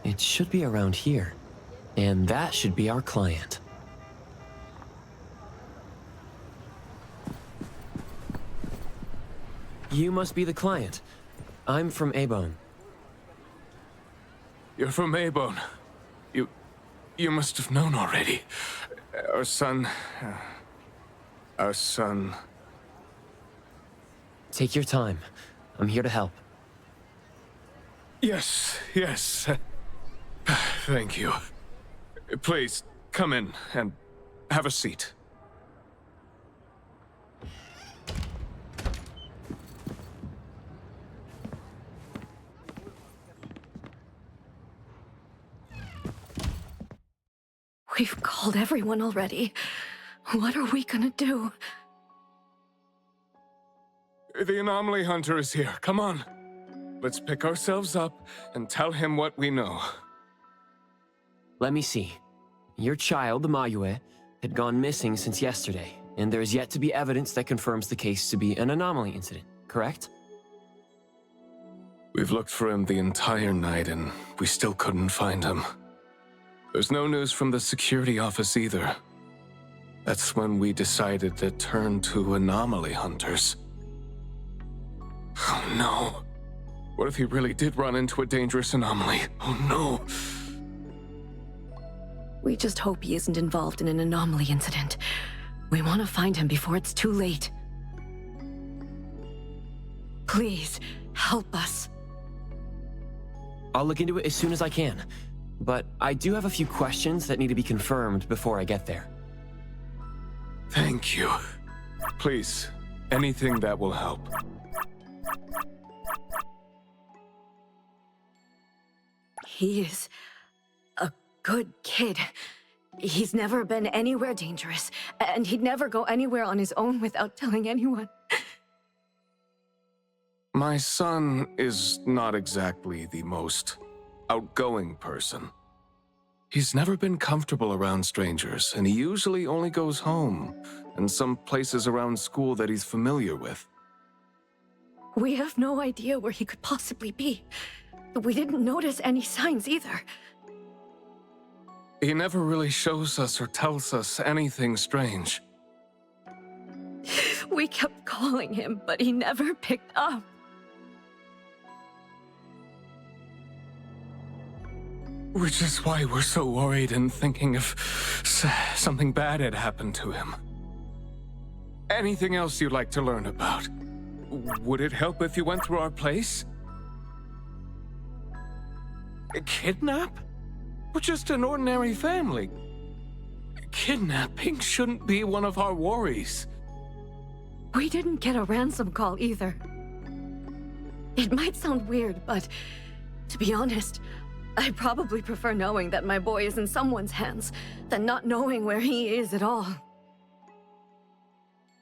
It should be around here. And that should be our client. You must be the client. I'm from Abone. You're from Abone. You must have known already. Our son... Take your time. I'm here to help. Yes. Thank you. Please, come in and have a seat. We've called everyone already. What are we gonna do? The anomaly hunter is here. Come on. Let's pick ourselves up and tell him what we know. Let me see. Your child, the Mayue, had gone missing since yesterday, and there's yet to be evidence that confirms the case to be an anomaly incident, correct? We've looked for him the entire night, and we still couldn't find him. There's no news from the security office either. That's when we decided to turn to anomaly hunters. Oh no. What if he really did run into a dangerous anomaly? Oh no. We just hope he isn't involved in an anomaly incident. We want to find him before it's too late. Please, help us. I'll look into it as soon as I can. But I do have a few questions that need to be confirmed before I get there. Thank you. Please, anything that will help. He is a good kid. He's never been anywhere dangerous, and he'd never go anywhere on his own without telling anyone. My son is not exactly the most outgoing person. He's never been comfortable around strangers, and he usually only goes home and some places around school that he's familiar with. We have no idea where he could possibly be. We didn't notice any signs either. He never really shows us or tells us anything strange. We kept calling him, but he never picked up. Which is why we're so worried and thinking if something bad had happened to him. Anything else you'd like to learn about? Would it help if you went through our place? A kidnap? We're just an ordinary family. Kidnapping shouldn't be one of our worries. We didn't get a ransom call either. It might sound weird, but to be honest, I probably prefer knowing that my boy is in someone's hands than not knowing where he is at all.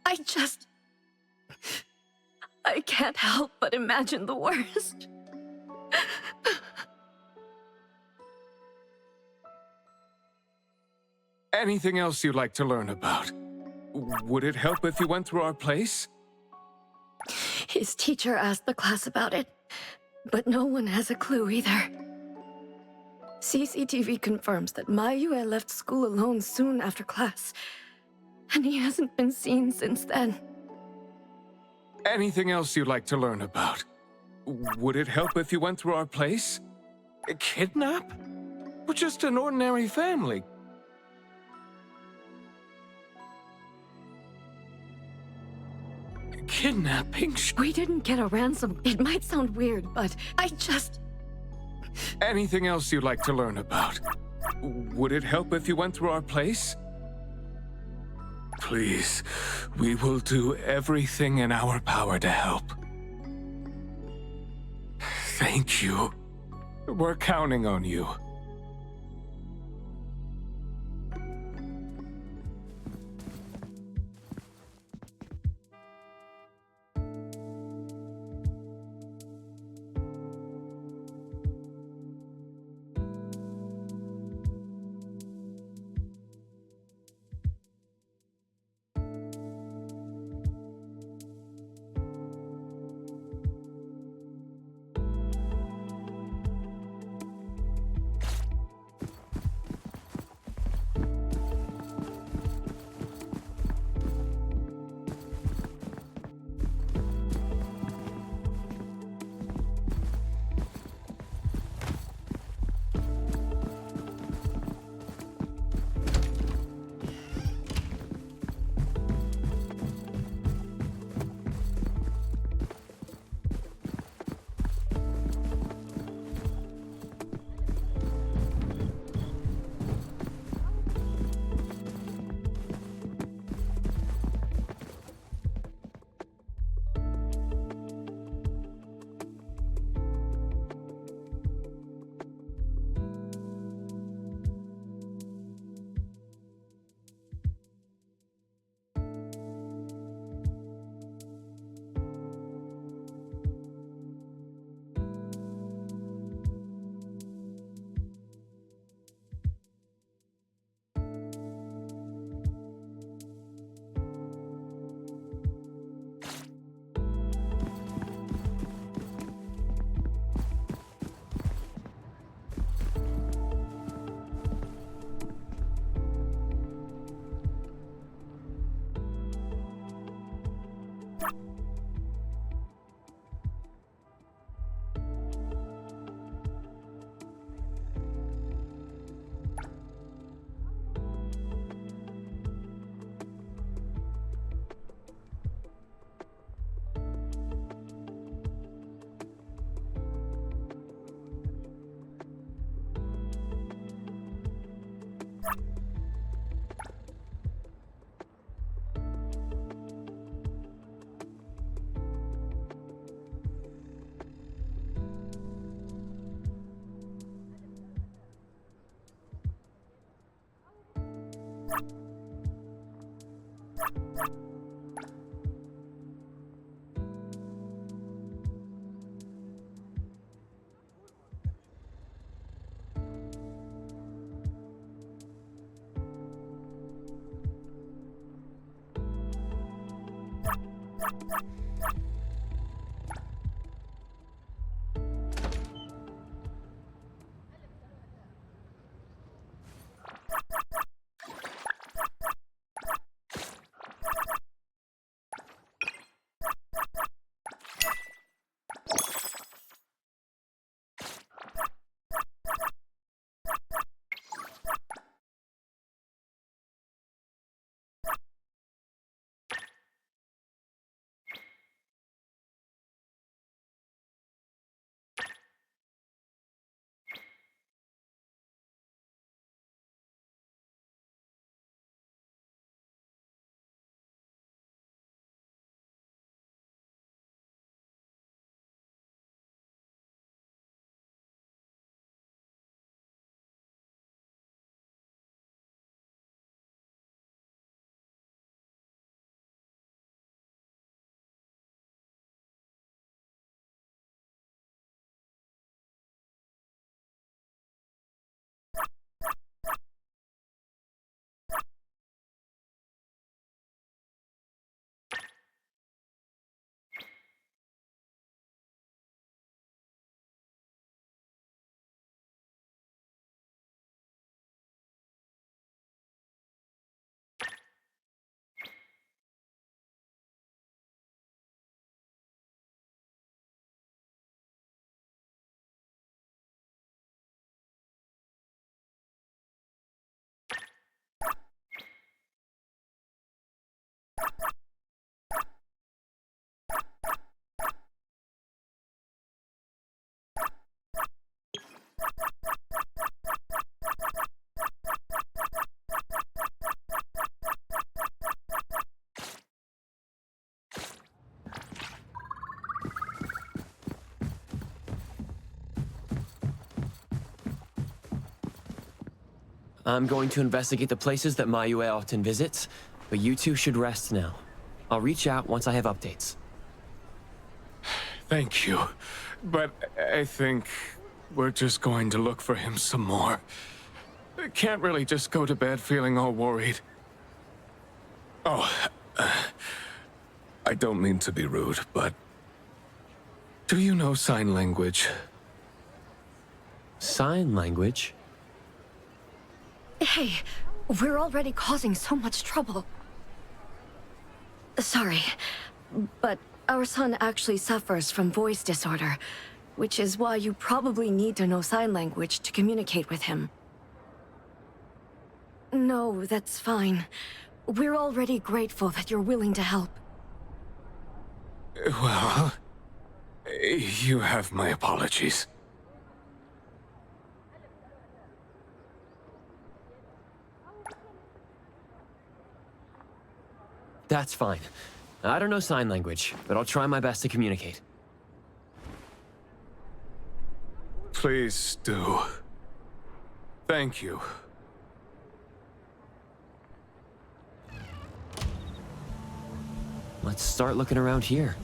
I can't help but imagine the worst. Anything else you'd like to learn about? Would it help if you went through our place? His teacher asked the class about it, but no one has a clue either. CCTV confirms that Mayue left school alone soon after class, and he hasn't been seen since then. Anything else you'd like to learn about? Would it help if you went through our place? A kidnap? We're just an ordinary family. Kidnapping? We didn't get a ransom. It might sound weird, but Anything else you'd like to learn about? Would it help if you went through our place? Please, we will do everything in our power to help. Thank you. We're counting on you. I'm going to investigate the places that Mayue often visits, but you two should rest now. I'll reach out once I have updates. Thank you. But I think we're just going to look for him some more. I can't really just go to bed feeling all worried. Oh, I don't mean to be rude, but do you know sign language? Sign language? Hey, we're already causing so much trouble. Sorry, but our son actually suffers from voice disorder, which is why you probably need to know sign language to communicate with him. No, that's fine. We're already grateful that you're willing to help. Well, you have my apologies. That's fine. I don't know sign language, but I'll try my best to communicate. Please do. Thank you. Let's start looking around here.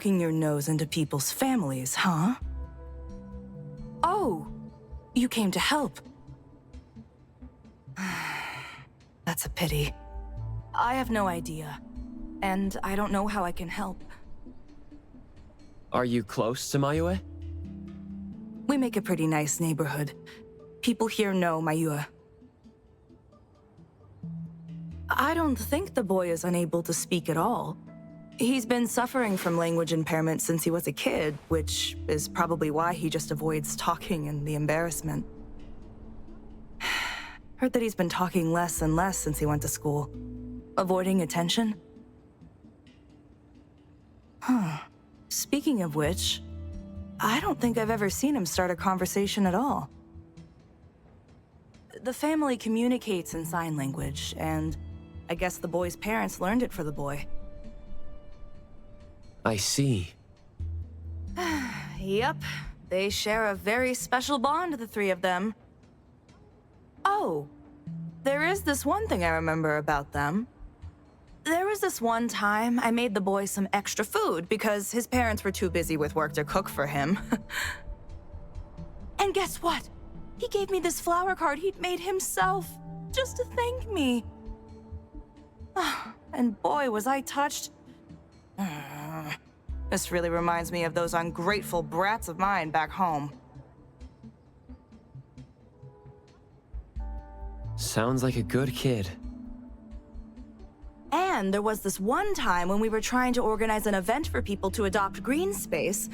poking your nose into people's families, huh? Oh, you came to help. That's a pity. I have no idea, and I don't know how I can help. Are you close to Mayue? We make a pretty nice neighborhood. People here know Mayue. I don't think the boy is unable to speak at all. He's been suffering from language impairment since he was a kid, which is probably why he just avoids talking and the embarrassment. Heard that he's been talking less and less since he went to school. Avoiding attention? Huh. Speaking of which, I don't think I've ever seen him start a conversation at all. The family communicates in sign language, and I guess the boy's parents learned it for the boy. I see. Yep, they share a very special bond, the three of them. Oh, there is this one thing I remember about them. There was this one time I made the boy some extra food because his parents were too busy with work to cook for him. And guess what? He gave me this flower card he'd made himself, just to thank me. And boy, was I touched. This really reminds me of those ungrateful brats of mine back home. Sounds like a good kid. And there was this one time when we were trying to organize an event for people to adopt green space.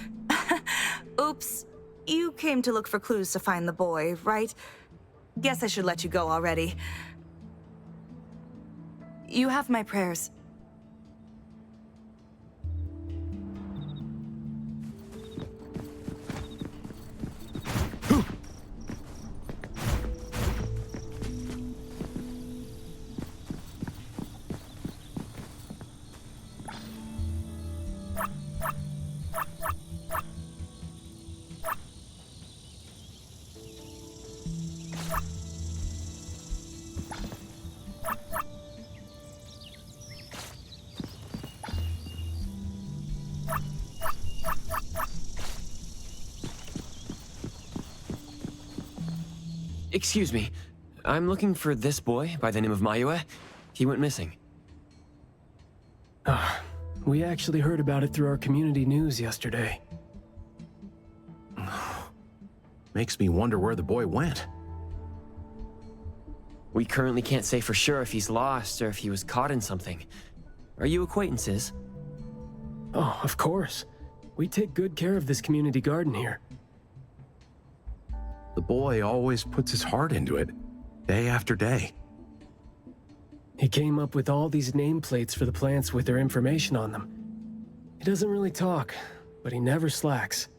Oops, you came to look for clues to find the boy, right? Guess I should let you go already. You have my prayers. Excuse me. I'm looking for this boy by the name of Mayue. He went missing. We actually heard about it through our community news yesterday. Makes me wonder where the boy went. We currently can't say for sure if he's lost or if he was caught in something. Are you acquaintances? Oh, of course. We take good care of this community garden here. The boy always puts his heart into it, day after day. He came up with all these nameplates for the plants with their information on them. He doesn't really talk, but he never slacks.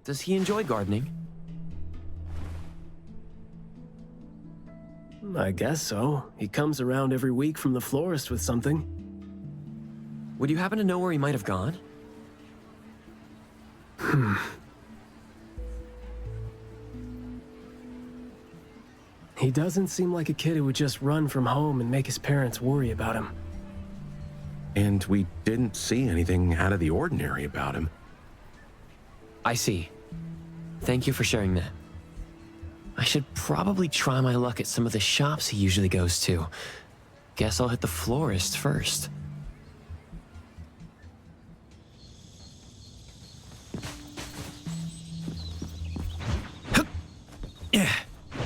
Does he enjoy gardening? I guess so. He comes around every week from the florist with something. Would you happen to know where he might have gone? He doesn't seem like a kid who would just run from home and make his parents worry about him. And we didn't see anything out of the ordinary about him. I see. Thank you for sharing that. I should probably try my luck at some of the shops he usually goes to. Guess I'll hit the florist first.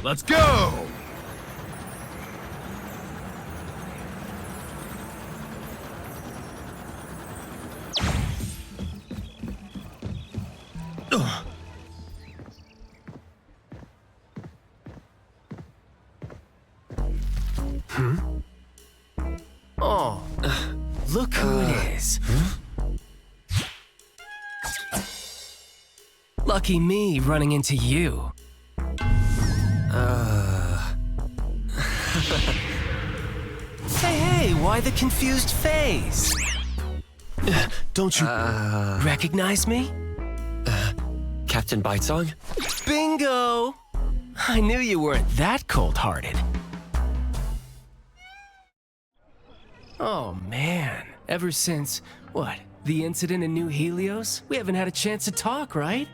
Let's go! Oh, look who it is. Lucky me running into you. Hey, why the confused face? Don't you recognize me? Captain Baicang? Bingo! I knew you weren't that cold-hearted. Oh man, ever since, what, The incident in New Helios? We haven't had a chance to talk, right?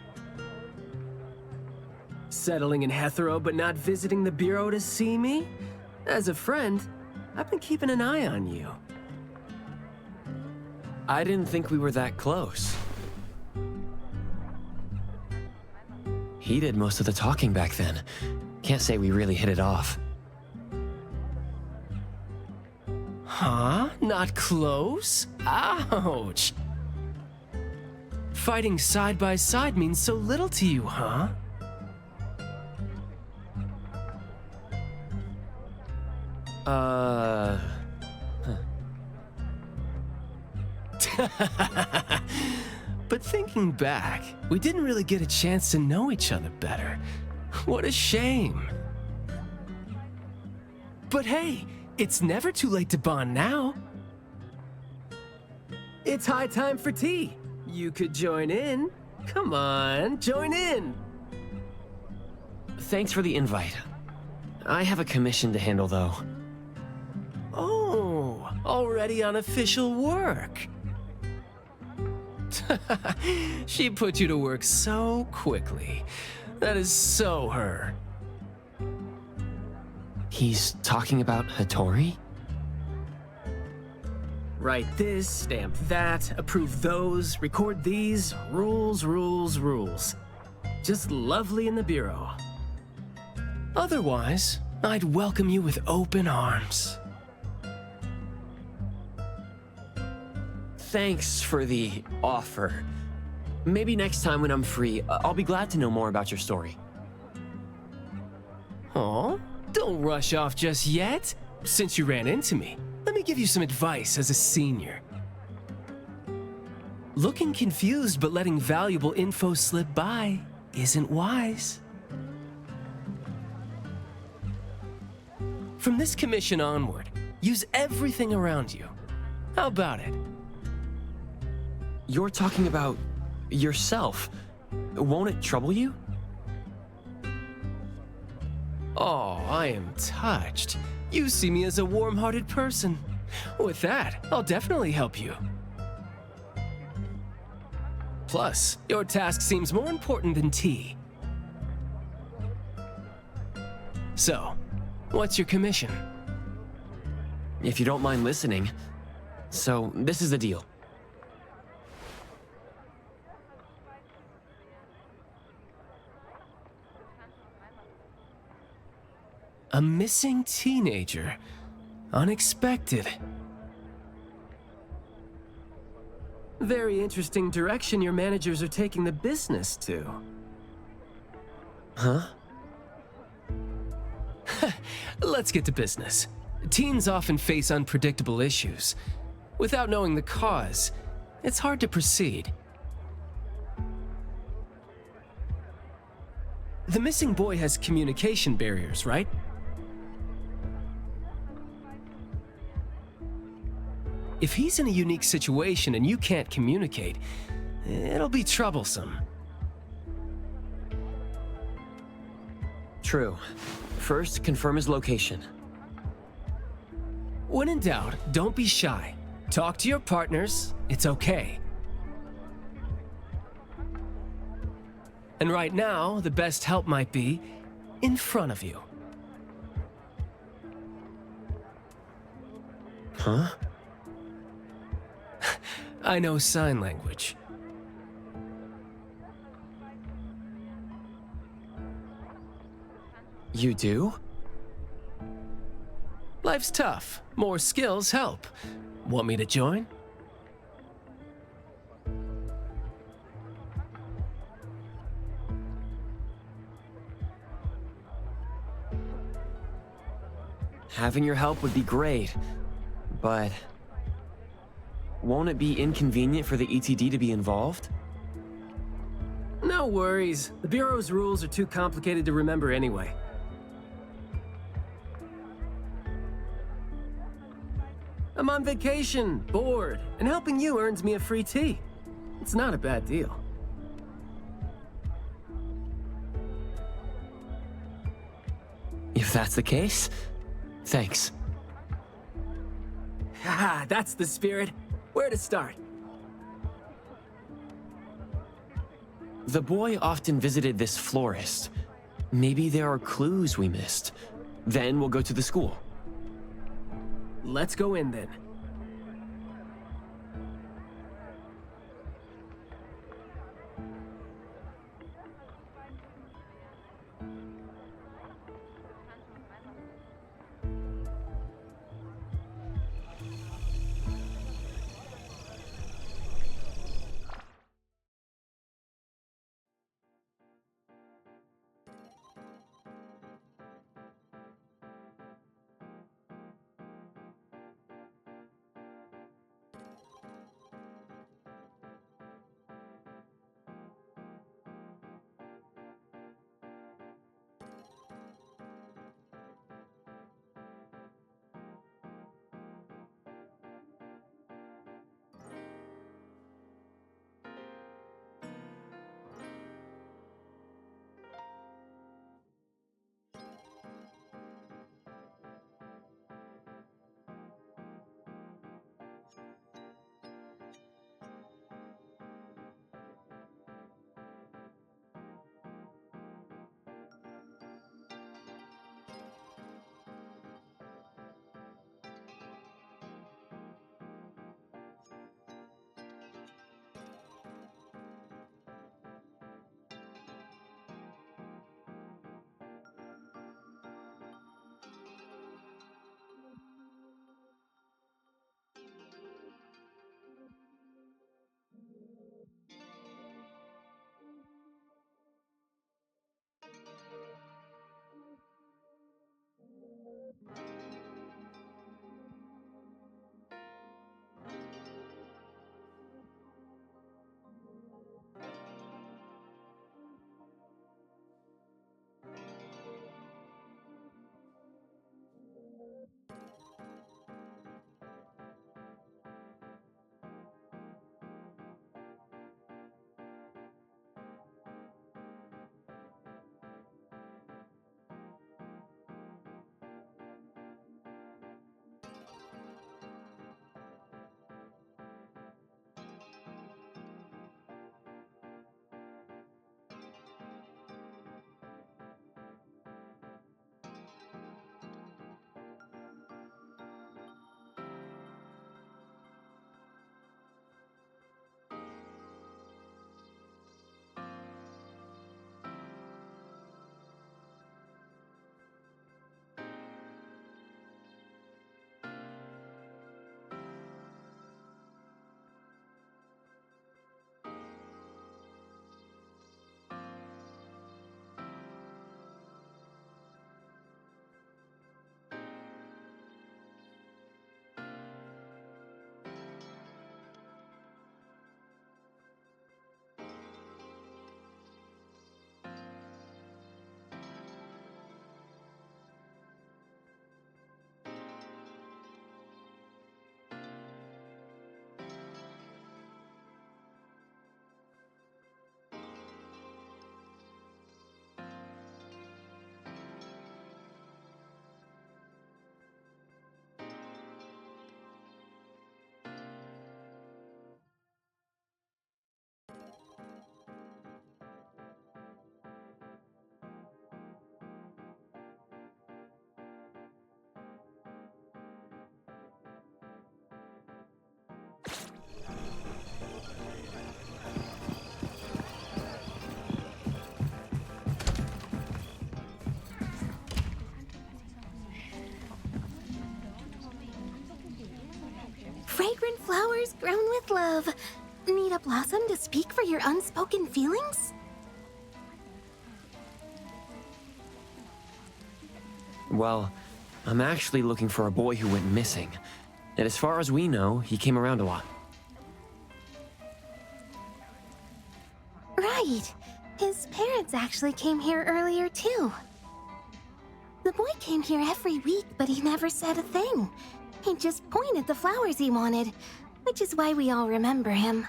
Settling in Hetero but not visiting the Bureau to see me? As a friend, I've been keeping an eye on you. I didn't think we were that close. He did most of the talking back then. Can't say we really hit it off. Huh? Not close? Ouch! Fighting side by side means so little to you, huh? But thinking back, we didn't really get a chance to know each other better. What a shame. But hey, it's never too late to bond now. It's high time for tea. You could join in. Come on, join in. Thanks for the invite. I have a commission to handle, though. Oh, already on official work. She put you to work so quickly. That is so her. He's talking about Hattori? Write this, stamp that, approve those, record these, rules, rules, rules. Just lovely in the Bureau. Otherwise, I'd welcome you with open arms. Thanks for the offer. Maybe next time when I'm free, I'll be glad to know more about your story. Aw, don't rush off just yet. Since you ran into me, let me give you some advice as a senior. Looking confused but letting valuable info slip by isn't wise. From this commission onward, use everything around you. How about it? You're talking about yourself. Won't it trouble you? Oh, I am touched. You see me as a warm-hearted person. With that, I'll definitely help you. Plus, your task seems more important than tea. So, what's your commission? If you don't mind listening. So, this is the deal. A missing teenager. Unexpected. Very interesting direction your managers are taking the business to. Huh? Let's get to business. Teens often face unpredictable issues. Without knowing the cause, it's hard to proceed. The missing boy has communication barriers, right? If he's in a unique situation and you can't communicate, it'll be troublesome. True. First, confirm his location. When in doubt, don't be shy. Talk to your partners, it's okay. And right now, the best help might be in front of you. Huh? I know sign language. You do? Life's tough. More skills help. Want me to join? Having your help would be great, but won't it be inconvenient for the ETD to be involved? No worries. The Bureau's rules are too complicated to remember anyway. I'm on vacation, bored, and helping you earns me a free tea. It's not a bad deal. If that's the case, thanks. Haha, that's the spirit. Where to start? The boy often visited this florist. Maybe there are clues we missed. Then we'll go to the school. Let's go in then. Fragrant flowers grown with love. Need a blossom to speak for your unspoken feelings? Well, I'm actually looking for a boy who went missing. And as far as we know, he came around a lot. Right. His parents actually came here earlier, too. The boy came here every week, but he never said a thing. He just pointed the flowers he wanted, which is why we all remember him.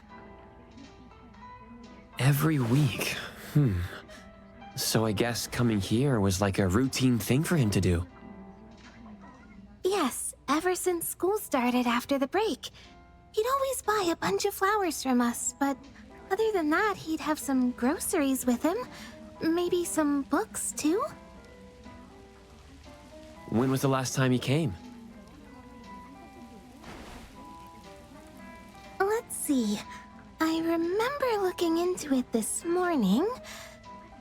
Every week? So I guess coming here was like a routine thing for him to do. Yes, ever since school started after the break. He'd always buy a bunch of flowers from us, but Other than that, he'd have some groceries with him. Maybe some books, too? When was the last time he came? Let's see. I remember looking into it this morning.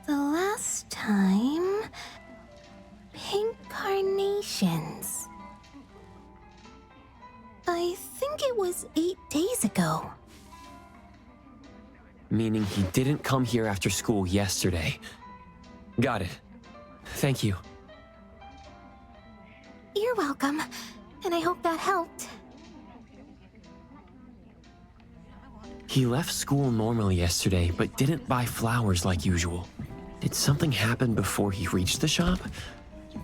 The last time... Pink carnations. I think it was 8 days ago. Meaning he didn't come here after school yesterday. Got it. Thank you. You're welcome, and I hope that helped. He left school normally yesterday, but didn't buy flowers like usual. Did something happen before he reached the shop?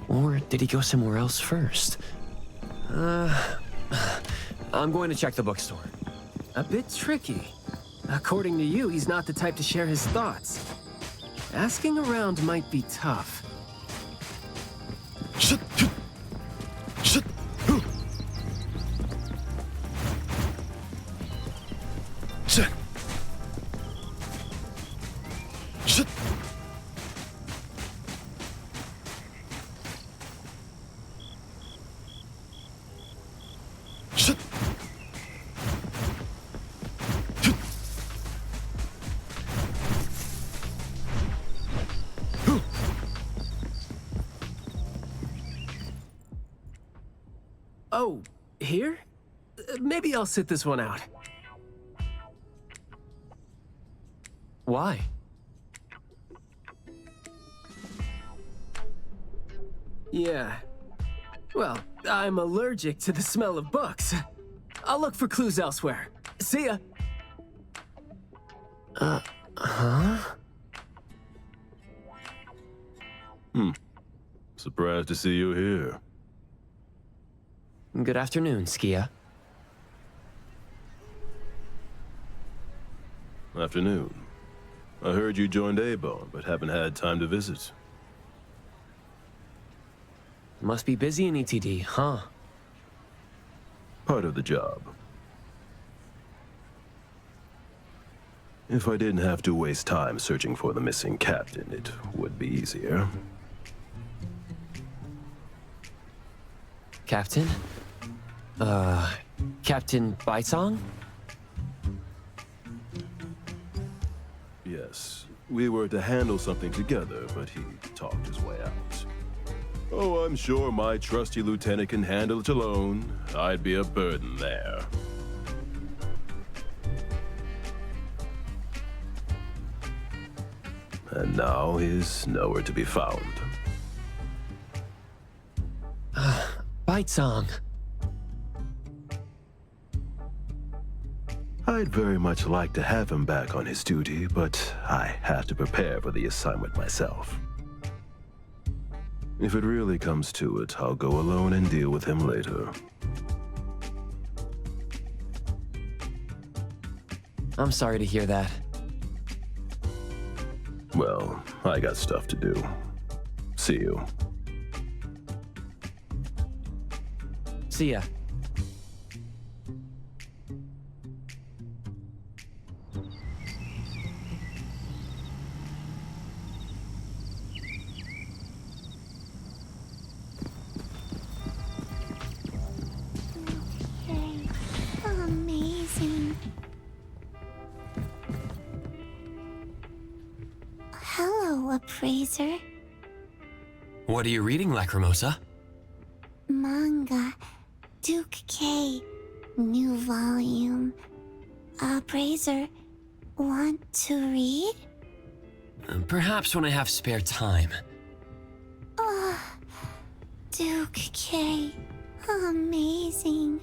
Or did he go somewhere else first? I'm going to check the bookstore. A bit tricky. According to you, he's not the type to share his thoughts. Asking around might be tough. Shit. Oh, here? Maybe I'll sit this one out. Why? Yeah. Well, I'm allergic to the smell of books. I'll look for clues elsewhere. See ya! Surprised to see you here. Good afternoon, Skia. Afternoon. I heard you joined A-Bone, but haven't had time to visit. Must be busy in ETD, huh? Part of the job. If I didn't have to waste time searching for the missing captain, it would be easier. Captain? Captain Baicang? Yes, we were to handle something together, but he talked his way out. Oh, I'm sure my trusty lieutenant can handle it alone. I'd be a burden there. And now he's nowhere to be found. Baicang. I'd very much like to have him back on his duty, but I have to prepare for the assignment myself. If it really comes to it, I'll go alone and deal with him later. I'm sorry to hear that. Well, I got stuff to do. See you. See ya. Amazing. Hello, appraiser. What are you reading, Lacrimosa? Manga. Duke K. New volume. Appraiser, want to read? Perhaps when I have spare time. Oh, Duke K. Amazing.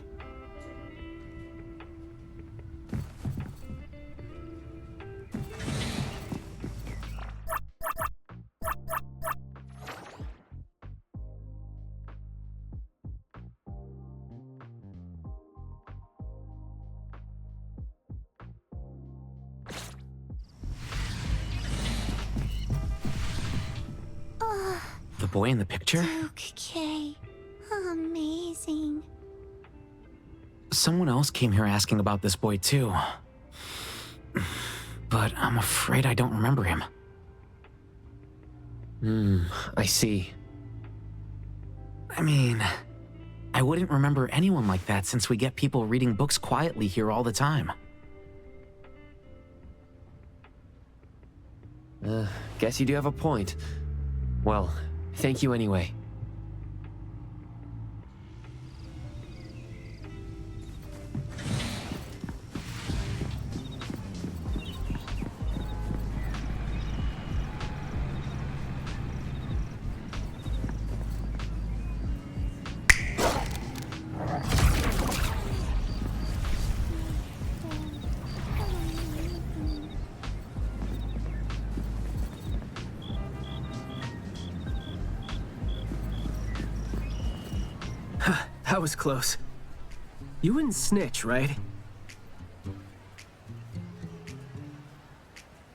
The boy in the picture? Duke K. Amazing. Someone else came here asking about this boy, too. but I'm afraid I don't remember him. I see. I mean, I wouldn't remember anyone like that since we get people reading books quietly here all the time. Guess you do have a point. Well, thank you anyway. That was close. You wouldn't snitch, right?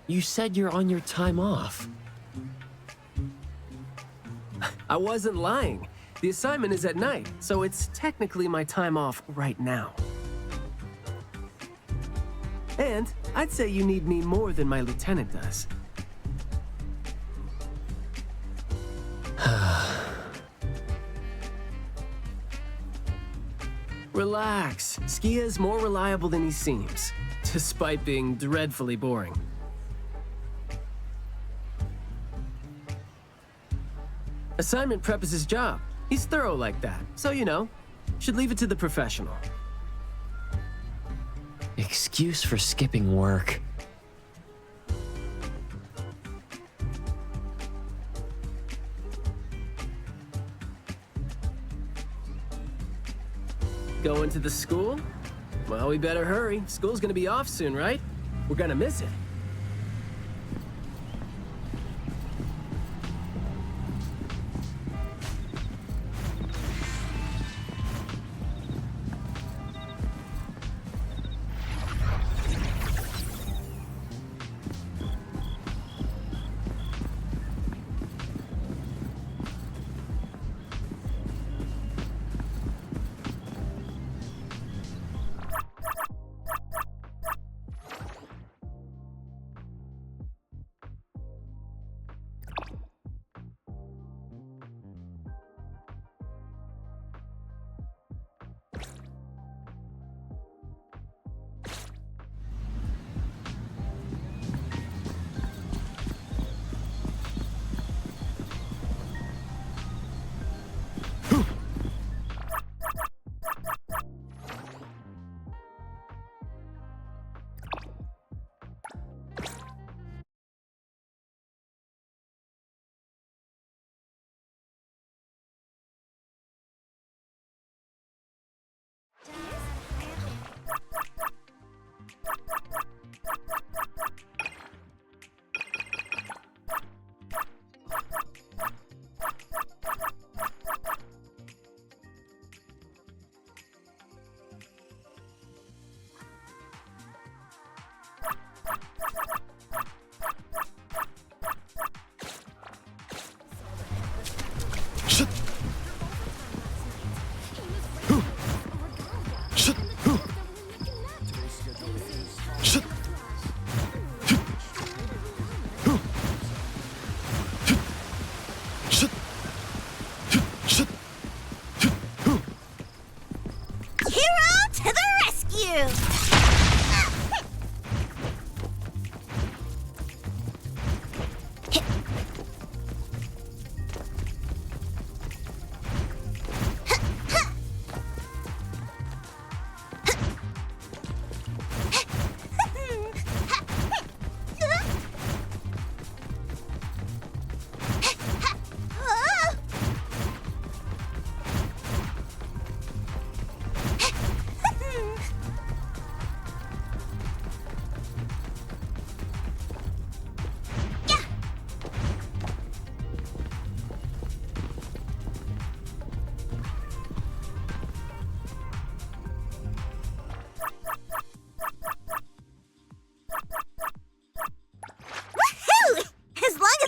You said you're on your time off. I wasn't lying. The assignment is at night, so it's technically my time off right now. And I'd say you need me more than my lieutenant does. Relax. Skia is more reliable than he seems, despite being dreadfully boring. Assignment prep is his job. He's thorough like that, so you know, should leave it to the professional. Excuse for skipping work. Going to the school? Well, we better hurry. School's gonna be off soon, right? We're gonna miss it.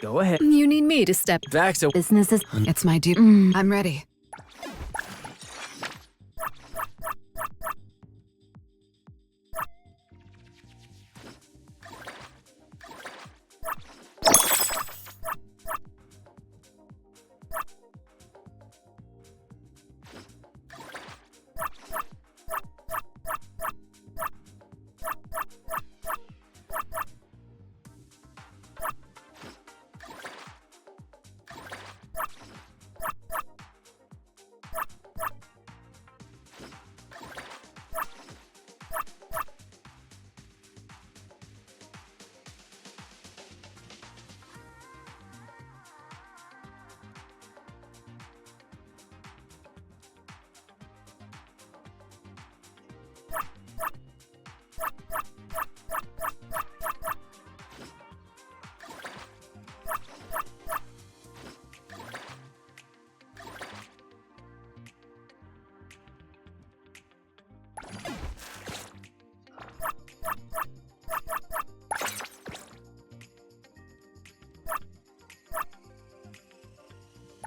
Go ahead. You need me to step back, so business is... It's my duty. I'm ready.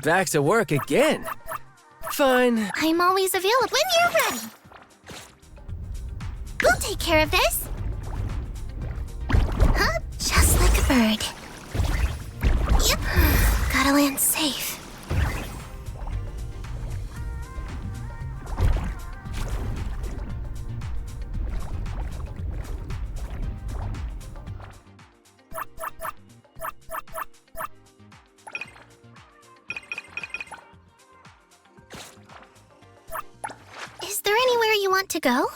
Back to work again. Fine. I'm always available when you're ready. We'll take care of this. Huh? Just like a bird. Yep. Gotta land safe. Is there anywhere you want to go?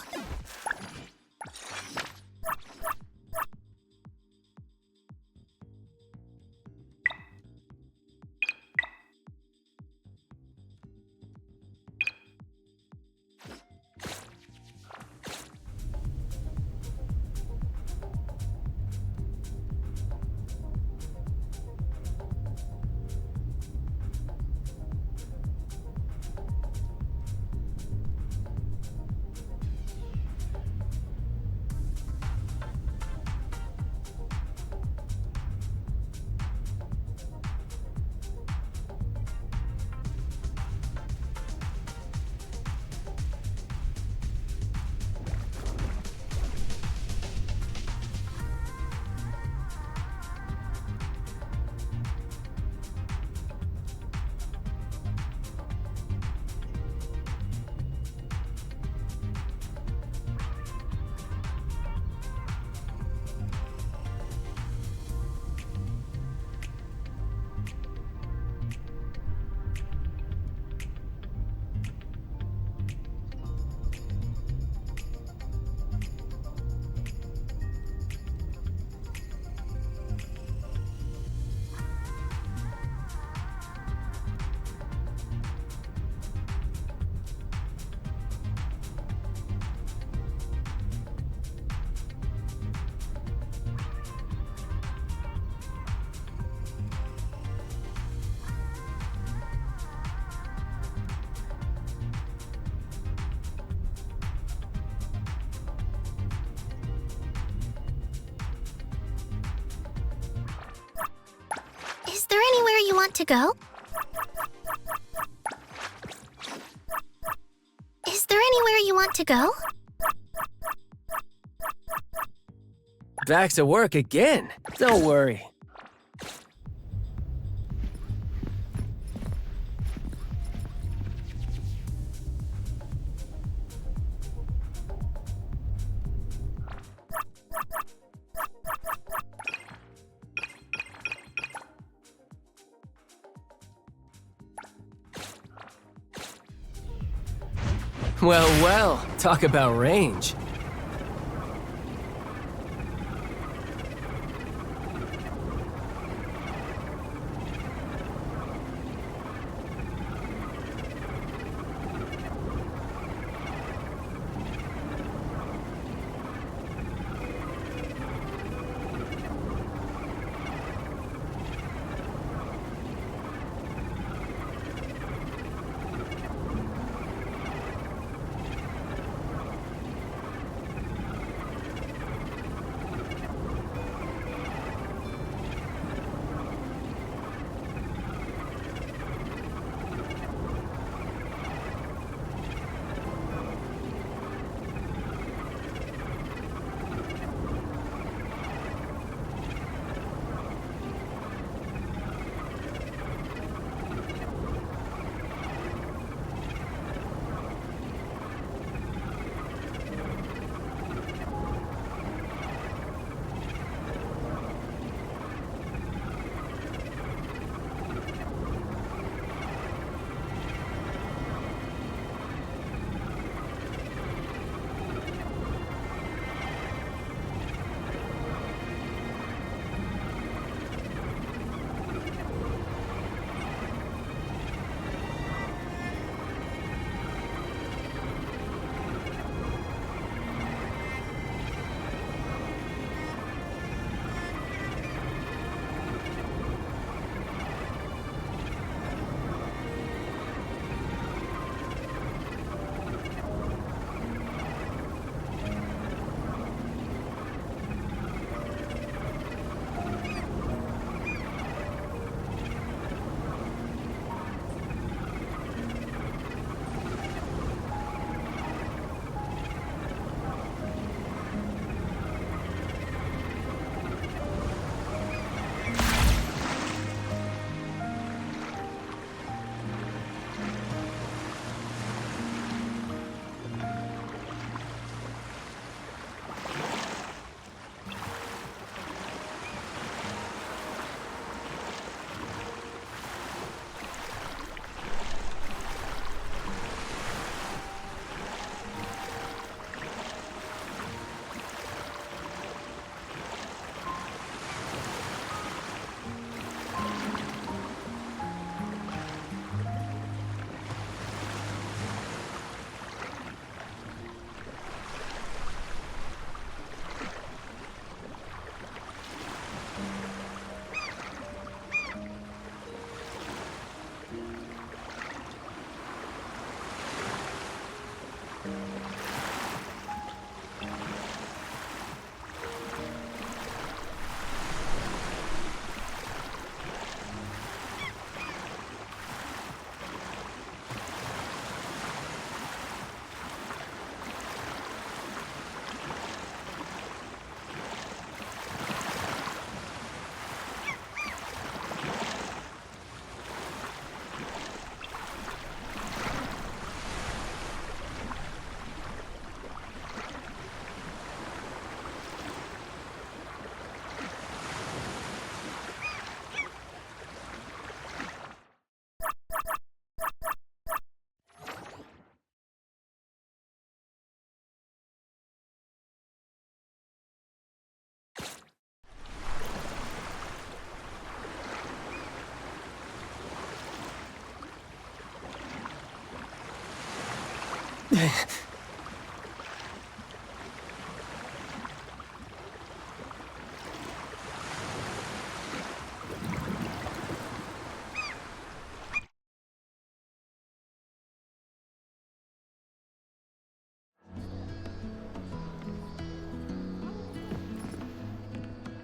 Is there anywhere you want to go? Is there anywhere you want to go? Back to work again. Don't worry. Well, talk about range.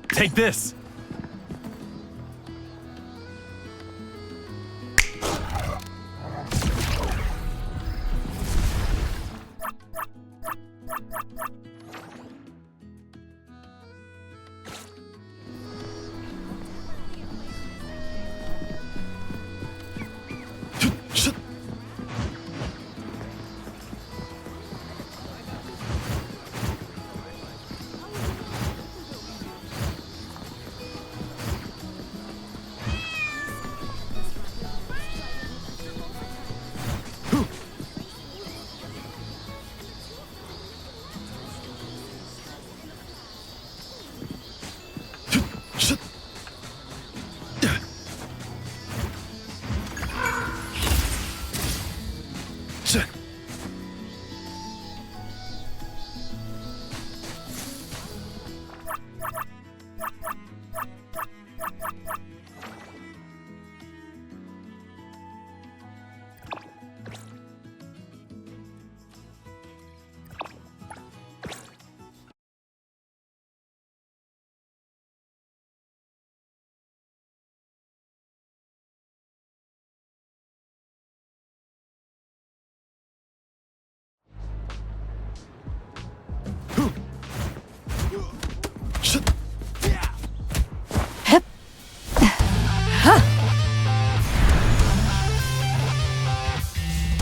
Take this!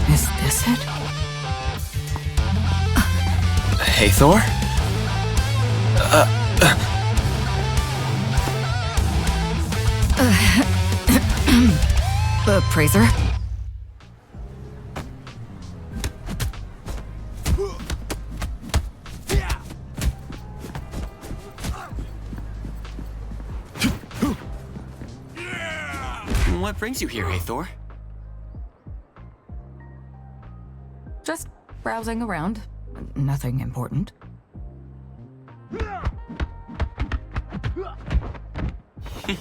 Is this it? Hey, Thor? Praiser? What brings you here, hey, Thor? Just browsing around. Nothing important.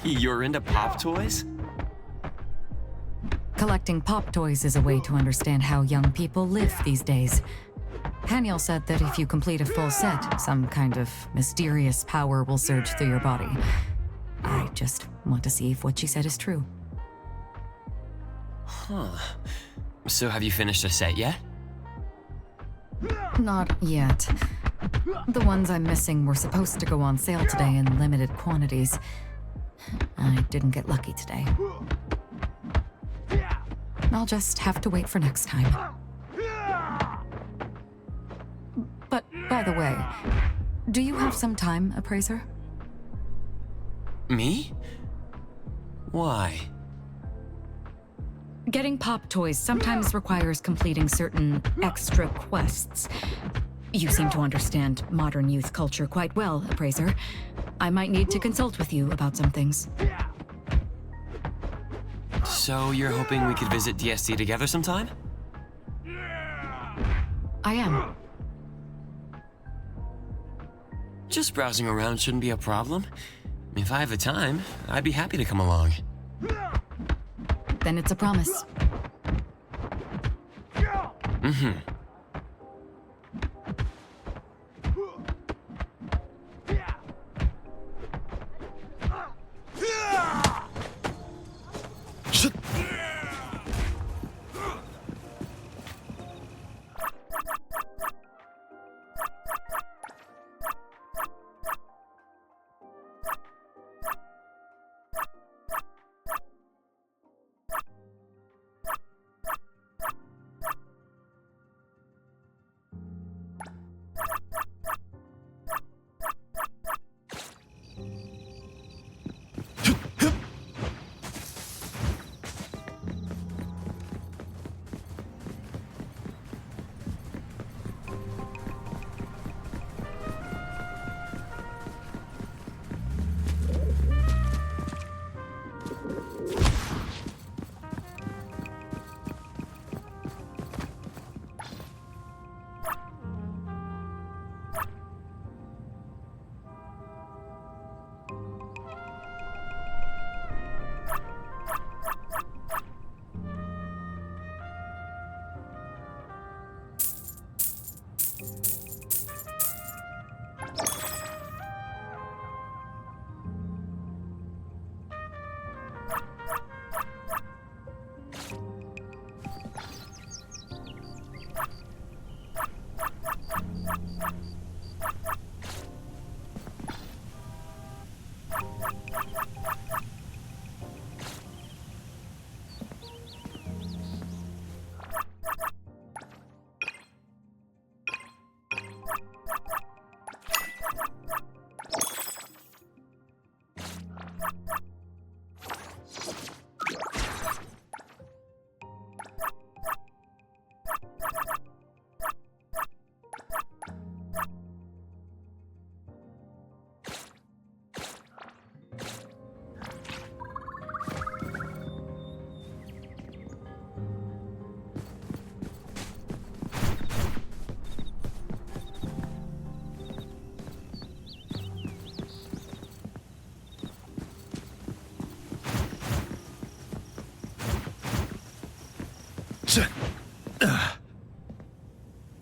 You're into pop toys? Collecting pop toys is a way to understand how young people live these days. Haniel said that if you complete a full set, some kind of mysterious power will surge through your body. I just want to see if what she said is true. Huh. So have you finished a set yet? Not yet. The ones I'm missing were supposed to go on sale today in limited quantities. I didn't get lucky today. I'll just have to wait for next time. But, by the way, do you have some time, Appraiser? Me? Why? Getting pop toys sometimes requires completing certain extra quests. You seem to understand modern youth culture quite well, Appraiser. I might need to consult with you about some things. So you're hoping we could visit DSC together sometime? I am. Just browsing around shouldn't be a problem. If I have the time, I'd be happy to come along. Then it's a promise. Mm-hmm.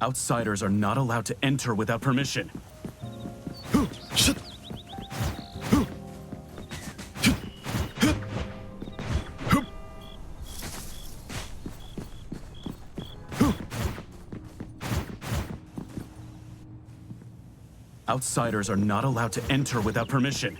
Outsiders are not allowed to enter without permission. Outsiders are not allowed to enter without permission.